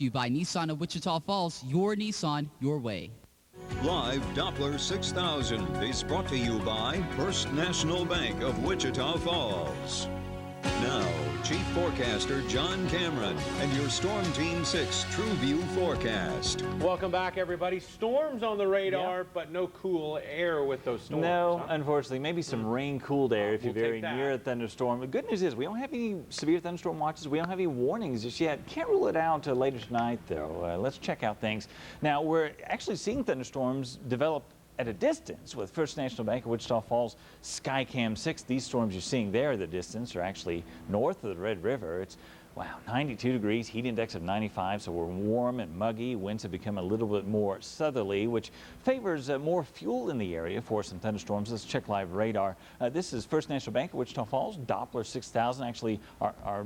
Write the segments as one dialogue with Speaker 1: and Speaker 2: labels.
Speaker 1: You by Nissan of Wichita Falls, your Nissan, your way.
Speaker 2: Live Doppler 6000 is brought to you by First National Bank of Wichita Falls. Now, Chief Forecaster John Cameron and your Storm Team 6 True View forecast.
Speaker 3: Welcome back, everybody. Storms on the radar, but no cool air with those storms.
Speaker 4: No, unfortunately. Maybe some rain-cooled air if you're very near a thunderstorm. The good news is we don't have any severe thunderstorm watches. We don't have any warnings just yet. Can't rule it out until later tonight, though. Let's check out things. Now, we're actually seeing thunderstorms develop at a distance with First National Bank of Wichita Falls Skycam 6. These storms you're seeing there at the distance are actually north of the Red River. It's, wow, 92 degrees, heat index of 95, so we're warm and muggy. Winds have become a little bit more southerly, which favors more fuel in the area for some thunderstorms. Let's check live radar. This is First National Bank of Wichita Falls, Doppler 6000. Actually, our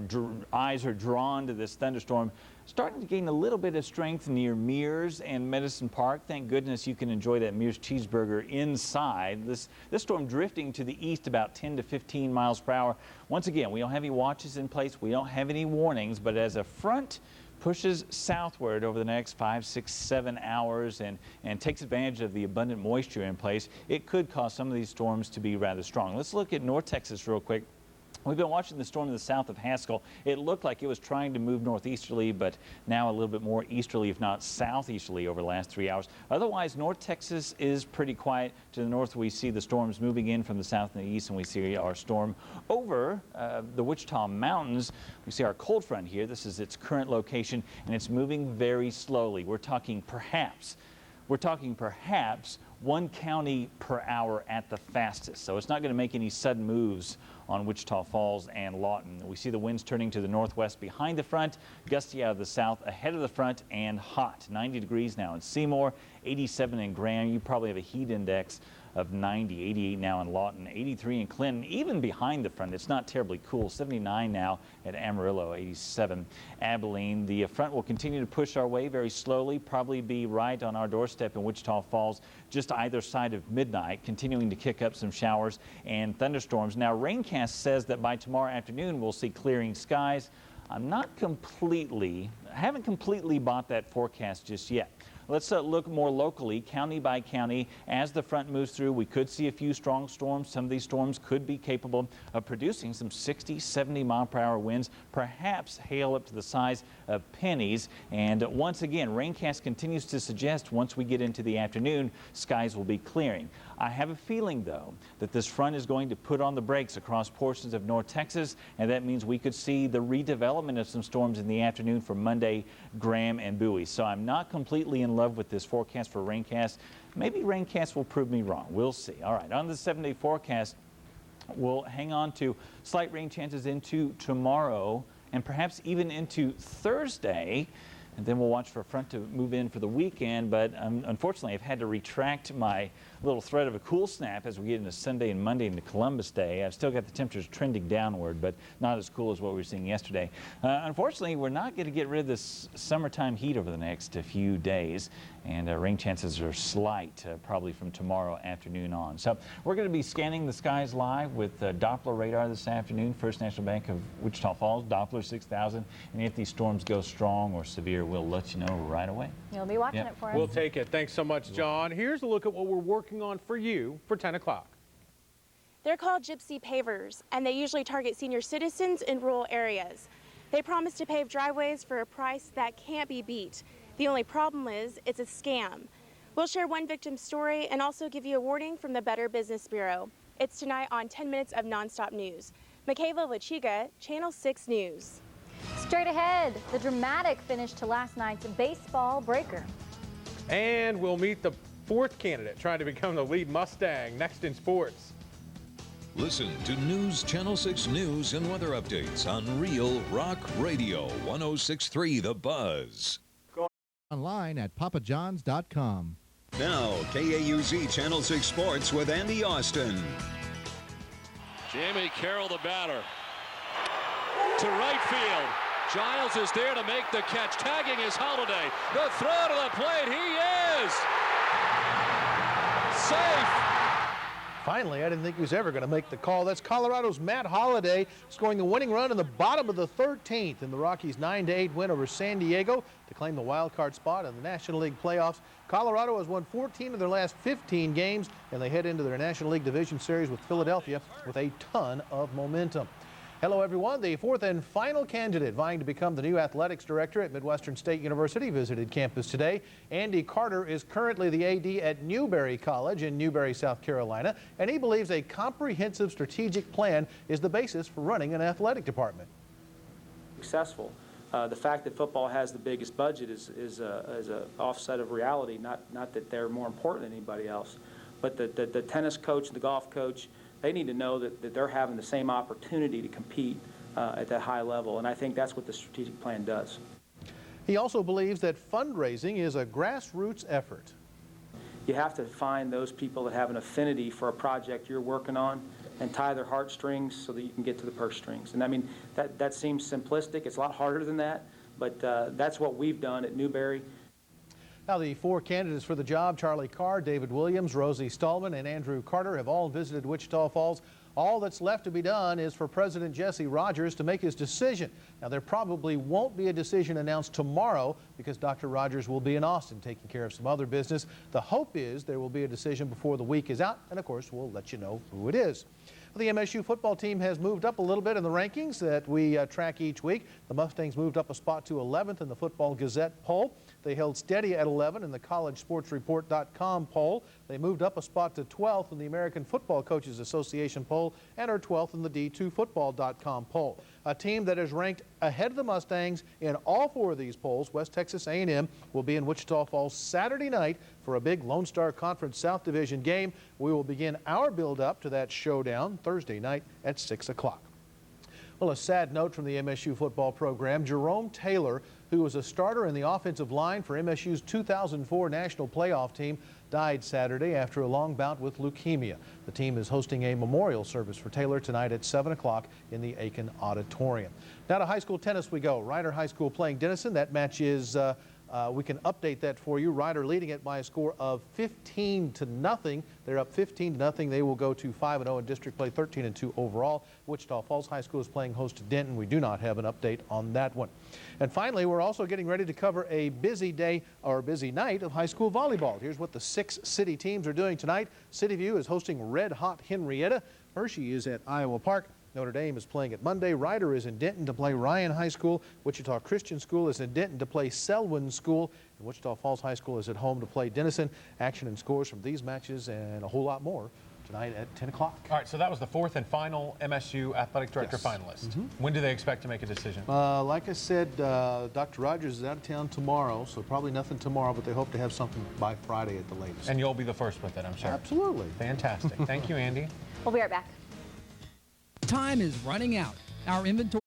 Speaker 4: eyes are drawn to this thunderstorm. Starting to gain a little bit of strength near Mears and Medicine Park. Thank goodness you can enjoy that Mears cheeseburger inside. This storm drifting to the east about 10 to 15 miles per hour. Once again, we don't have any watches in place. We don't have any warnings, but as a front pushes southward over the next 5, 6, 7 hours and takes advantage of the abundant moisture in place, it could cause some of these storms to be rather strong. Let's look at North Texas real quick. We've been watching the storm in the south of Haskell. It looked like it was trying to move northeasterly, but now a little bit more easterly, if not southeasterly, over the last 3 hours. Otherwise, North Texas is pretty quiet. To the north, we see the storms moving in from the south and the east, and we see our storm over the Wichita Mountains. We see our cold front here. This is its current location, and it's moving very slowly. We're talking perhaps 1 county per hour at the fastest. So it's not going to make any sudden moves on Wichita Falls and Lawton. We see the winds turning to the northwest behind the front, gusty out of the south ahead of the front, and hot. 90 degrees now in Seymour, 87 in Graham. You probably have a heat index of 90, 88 now in Lawton, 83 in Clinton, even behind the front. It's not terribly cool. 79 now at Amarillo, 87. Abilene, the front will continue to push our way very slowly, probably be right on our doorstep in Wichita Falls, just either side of midnight, continuing to kick up some showers and thunderstorms. Now, Raincast says that by tomorrow afternoon, we'll see clearing skies. I haven't completely bought that forecast just yet. Let's look more locally, county by county. As the front moves through, we could see a few strong storms. Some of these storms could be capable of producing some 60, 70 mile per hour winds, perhaps hail up to the size of pennies. And once again, Raincast continues to suggest once we get into the afternoon, skies will be clearing. I have a feeling, though, that this front is going to put on the brakes across portions of North Texas, and that means we could see the redevelopment of some storms in the afternoon for Monday, Graham, and Bowie. So I'm not completely in love with this forecast for Raincast. Maybe Raincast will prove me wrong. We'll see. All right, on the 7-day forecast, we'll hang on to slight rain chances into tomorrow and perhaps even into Thursday. And then we'll watch for a front to move in for the weekend. But unfortunately, I've had to retract my little threat of a cool snap as we get into Sunday and Monday into Columbus Day. I've still got the temperatures trending downward, but not as cool as what we were seeing yesterday. Unfortunately, we're not going to get rid of this summertime heat over the next few days. And rain chances are slight, probably from tomorrow afternoon on. So we're going to be scanning the skies live with Doppler radar this afternoon. First National Bank of Wichita Falls, Doppler 6000. And if these storms go strong or severe, we'll let you know right away.
Speaker 5: You'll be watching it for us.
Speaker 3: We'll take it. Thanks so much, John. Here's a look at what we're working on for you for 10 o'clock.
Speaker 6: They're called gypsy pavers, and they usually target senior citizens in rural areas. They promise to pave driveways for a price that can't be beat. The only problem is it's a scam. We'll share one victim's story and also give you a warning from the Better Business Bureau. It's tonight on 10 Minutes of Nonstop News. Michaela Lachiga, Channel 6 News.
Speaker 5: Straight ahead, the dramatic finish to last night's baseball breaker.
Speaker 3: And we'll meet the fourth candidate trying to become the lead Mustang next in sports.
Speaker 2: Listen to News Channel 6 news and weather updates on Real Rock Radio 106.3 The Buzz.
Speaker 7: Online at papajohns.com.
Speaker 2: Now, KAUZ Channel 6 Sports with Andy Austin.
Speaker 8: Jamie Carroll, the batter. To right field. Giles is there to make the catch. Tagging is Holiday. The throw to the plate. He is safe.
Speaker 9: Finally, I didn't think he was ever going to make the call. That's Colorado's Matt Holliday scoring the winning run in the bottom of the 13th in the Rockies' 9-8 win over San Diego to claim the wild card spot in the National League playoffs. Colorado has won 14 of their last 15 games, and they head into their National League Division Series with Philadelphia with a ton of momentum. Hello, everyone. The fourth and final candidate vying to become the new athletics director at Midwestern State University visited campus today. Andy Carter is currently the AD at Newberry College in Newberry, South Carolina, and he believes a comprehensive strategic plan is the basis for running an athletic department.
Speaker 10: Successful. The fact that football has the biggest budget is a offset of reality, not that they're more important than anybody else, but the tennis coach and the golf coach, they need to know that they're having the same opportunity to compete at that high level, and I think that's what the strategic plan does.
Speaker 9: He also believes that fundraising is a grassroots effort.
Speaker 10: You have to find those people that have an affinity for a project you're working on and tie their heartstrings so that you can get to the purse strings. And I mean, that seems simplistic. It's a lot harder than that, but that's what we've done at Newberry.
Speaker 9: Now, the four candidates for the job, Charlie Carr, David Williams, Rosie Stallman, and Andrew Carter, have all visited Wichita Falls. All that's left to be done is for President Jesse Rogers to make his decision. Now, there probably won't be a decision announced tomorrow because Dr. Rogers will be in Austin taking care of some other business. The hope is there will be a decision before the week is out, and of course, we'll let you know who it is. The MSU football team has moved up a little bit in the rankings that we track each week. The Mustangs moved up a spot to 11th in the Football Gazette poll. They held steady at 11 in the collegesportsreport.com poll. They moved up a spot to 12th in the American Football Coaches Association poll and are 12th in the D2Football.com poll. A team that is ranked ahead of the Mustangs in all four of these polls, West Texas A&M, will be in Wichita Falls Saturday night for a big Lone Star Conference South Division game. We will begin our build-up to that showdown Thursday night at 6 o'clock. Well, a sad note from the MSU football program. Jerome Taylor, who was a starter in the offensive line for MSU's 2004 national playoff team, died Saturday after a long bout with leukemia. The team is hosting a memorial service for Taylor tonight at 7 o'clock in the Aiken Auditorium. Now to high school tennis we go. Ryder High School playing Denison. That match is we can update that for you. Ryder leading it by a score of 15-0. They're up 15-0. They will go to 5-0 in district play, 13-2 overall. Wichita Falls High School is playing host to Denton. We do not have an update on that one. And finally, we're also getting ready to cover a busy day or busy night of high school volleyball. Here's what the 6 city teams are doing tonight. City View is hosting Red Hot Henrietta. Hershey is at Iowa Park. Notre Dame is playing at Monday. Ryder is in Denton to play Ryan High School. Wichita Christian School is in Denton to play Selwyn School. And Wichita Falls High School is at home to play Denison. Action and scores from these matches and a whole lot more tonight at 10 o'clock.
Speaker 3: All right, so that was the fourth and final MSU Athletic Director finalist. When do they expect to make a decision?
Speaker 9: Like I said, Dr. Rogers is out of town tomorrow, so probably nothing tomorrow, but they hope to have something by Friday at the latest.
Speaker 3: And you'll be the first with it, I'm sure.
Speaker 9: Absolutely.
Speaker 3: Fantastic. Thank you, Andy.
Speaker 5: We'll be right back.
Speaker 1: Time is running out. Our inventory.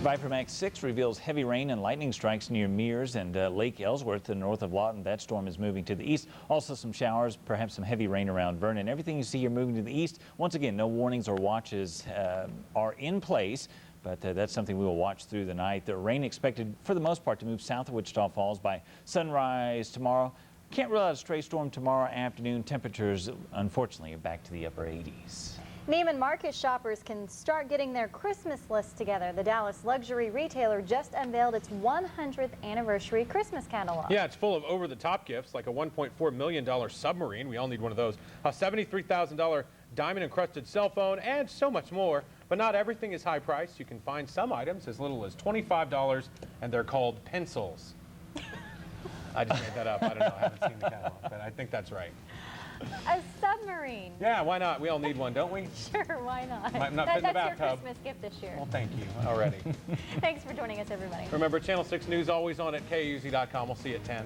Speaker 4: Vipermax 6 reveals heavy rain and lightning strikes near Mears and Lake Ellsworth to the north of Lawton. That storm is moving to the east. Also some showers, perhaps some heavy rain around Vernon. Everything you see here moving to the east. Once again, no warnings or watches are in place, but that's something we will watch through the night. The rain expected for the most part to move south of Wichita Falls by sunrise tomorrow. Can't rule out a stray storm tomorrow afternoon. Temperatures, unfortunately, are back to the upper 80s.
Speaker 5: Neiman Marcus shoppers can start getting their Christmas list together. The Dallas luxury retailer just unveiled its 100th anniversary Christmas catalog.
Speaker 3: Yeah, it's full of over-the-top gifts like a $1.4 million submarine. We all need one of those. A $73,000 diamond-encrusted cell phone and so much more. But not everything is high priced. You can find some items as little as $25, and they're called pencils. I just made that up. I don't know. I haven't seen the catalog, but I think that's right.
Speaker 5: A submarine.
Speaker 3: Yeah, why not? We all need one, don't we?
Speaker 5: Sure, why not?
Speaker 3: Might not fit in the
Speaker 5: That's your
Speaker 3: bathtub.
Speaker 5: Christmas gift this year.
Speaker 3: Well, thank you already.
Speaker 5: Thanks for joining us, everybody.
Speaker 3: Remember, Channel 6 News always on at KAUZ.com. We'll see you at 10.